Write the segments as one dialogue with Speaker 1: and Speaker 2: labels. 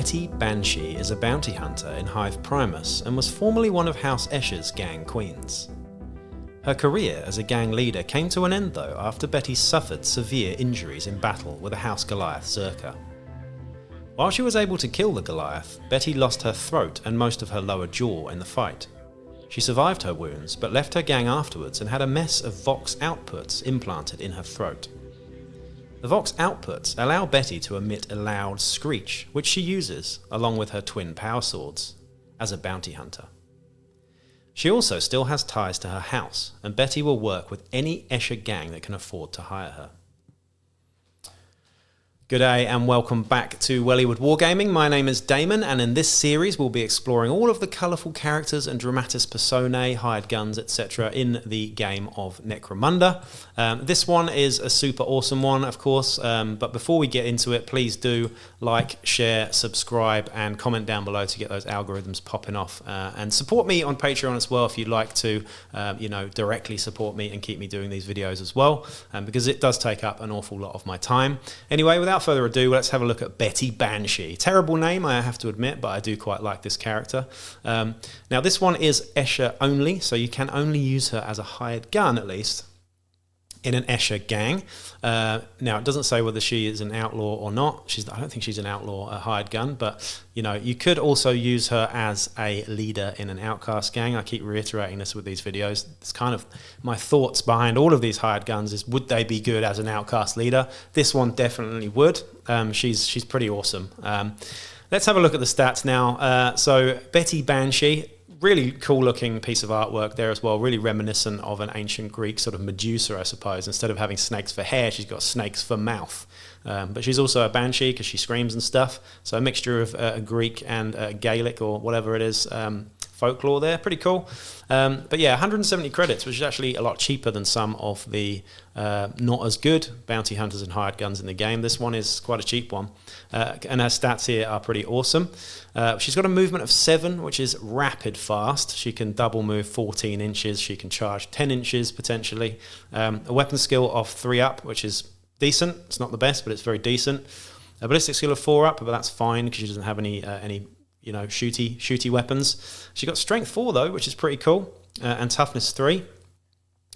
Speaker 1: Betty Banshee is a bounty hunter in Hive Primus and was formerly one of House Escher's gang queens. Her career as a gang leader came to an end though after Betty suffered severe injuries in battle with a House Goliath Zerka. While she was able to kill the Goliath, Betty lost her throat and most of her lower jaw in the fight. She survived her wounds but left her gang afterwards and had a mess of Vox outputs implanted in her throat. The Vox outputs allow Betty to emit a loud screech, which she uses, along with her twin power swords, as a bounty hunter. She also still has ties to her house, and Betty will work with any Escher gang that can afford to hire her. Good day and welcome back to Wellywood Wargaming. My name is Damon, and in this series we'll be exploring all of the colourful characters and dramatis personae, hired guns, etc. in the game of Necromunda. This one is a super awesome one, of course, but before we get into it, please do like, share, subscribe and comment down below to get those algorithms popping off, and support me on Patreon as well if you'd like to directly support me and keep me doing these videos as well, because it does take up an awful lot of my time. Anyway, without further ado, let's have a look at Betty Banshee. Terrible name, I have to admit, but I do quite like this character. Now this one is Escher only, so you can only use her as a hired gun, at least, in an Escher gang. Now it doesn't say whether she is an outlaw or not. I don't think she's an outlaw, a hired gun, but you could also use her as a leader in an outcast gang. I keep reiterating this with these videos. It's kind of my thoughts behind all of these hired guns is, would they be good as an outcast leader? This one definitely would. She's pretty awesome. Let's have a look at the stats now. So Betty Banshee, really cool looking piece of artwork there as well, really reminiscent of an ancient Greek sort of Medusa, I suppose. Instead of having snakes for hair, she's got snakes for mouth. But she's also a banshee because she screams and stuff. So a mixture of Greek and Gaelic or whatever it is, folklore there. Pretty cool. But yeah, 170 credits, which is actually a lot cheaper than some of the not as good bounty hunters and hired guns in the game. This one is quite a cheap one. And her stats here are pretty awesome. She's got a movement of 7, which is rapid fast. She can double move 14 inches. She can charge 10 inches potentially. A weapon skill of 3 up, which is decent. It's not the best, but it's very decent. A ballistic skill of 4 up, but that's fine because she doesn't have any shooty weapons. She got strength 4 though, which is pretty cool, and toughness 3.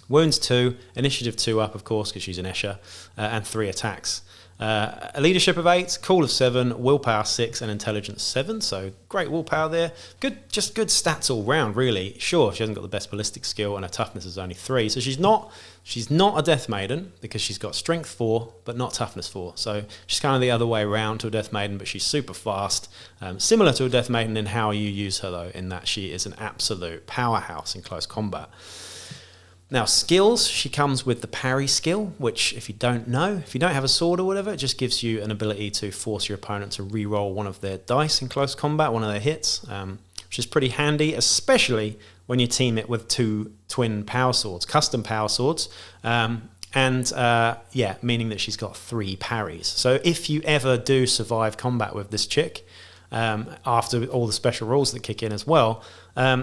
Speaker 1: Wounds 2, initiative 2 up, of course, because she's an Escher, and 3 attacks. A leadership of 8, cool of 7, willpower 6, and intelligence 7. So great willpower there. Just good stats all round, really. Sure, she hasn't got the best ballistic skill, and her toughness is only 3. So she's not a Death Maiden because she's got strength 4, but not toughness 4. So she's kind of the other way around to a Death Maiden, but she's super fast. Similar to a Death Maiden in how you use her though, in that she is an absolute powerhouse in close combat. Now, skills, she comes with the parry skill, which if you don't have a sword or whatever, it just gives you an ability to force your opponent to re-roll one of their dice in close combat, one of their hits, which is pretty handy, especially when you team it with 2 twin power swords, custom power swords, meaning that she's got 3 parries. So if you ever do survive combat with this chick, after all the special rules that kick in as well,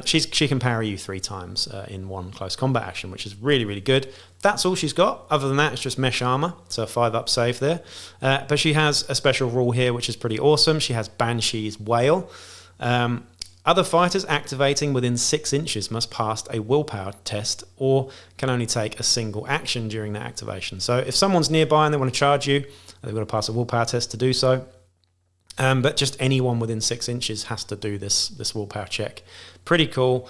Speaker 1: she can parry you 3 times in one close combat action, which is really, really good. That's all she's got. Other than that, it's just mesh armor, so a 5-up save there. But she has a special rule here, which is pretty awesome. She has Banshee's Wail. Other fighters activating within 6 inches must pass a willpower test or can only take a single action during that activation. So if someone's nearby and they want to charge you, they've got to pass a willpower test to do so. But just anyone within 6 inches has to do this willpower check. Pretty cool.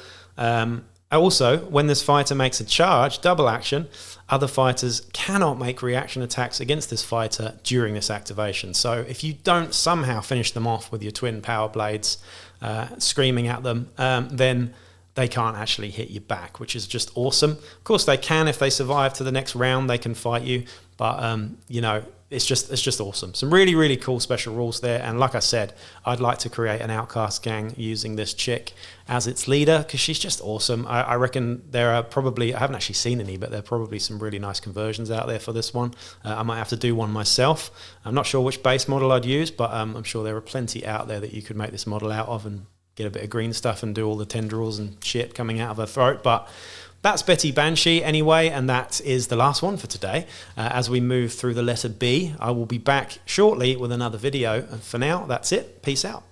Speaker 1: Also, when this fighter makes a charge, double action, other fighters cannot make reaction attacks against this fighter during this activation. So if you don't somehow finish them off with your twin power blades, screaming at them, then they can't actually hit you back, which is just awesome. Of course, they can if they survive to the next round, they can fight you, but it's just awesome. Some really, really cool special rules there. And like I said, I'd like to create an outcast gang using this chick as its leader because she's just awesome. I reckon there are probably, I haven't actually seen any, but there are probably some really nice conversions out there for this one. I might have to do one myself. I'm not sure which base model I'd use, but I'm sure there are plenty out there that you could make this model out of and get a bit of green stuff and do all the tendrils and shit coming out of her throat. But That's Betty Banshee anyway, and that is the last one for today. As we move through the letter B, I will be back shortly with another video. And for now, that's it. Peace out.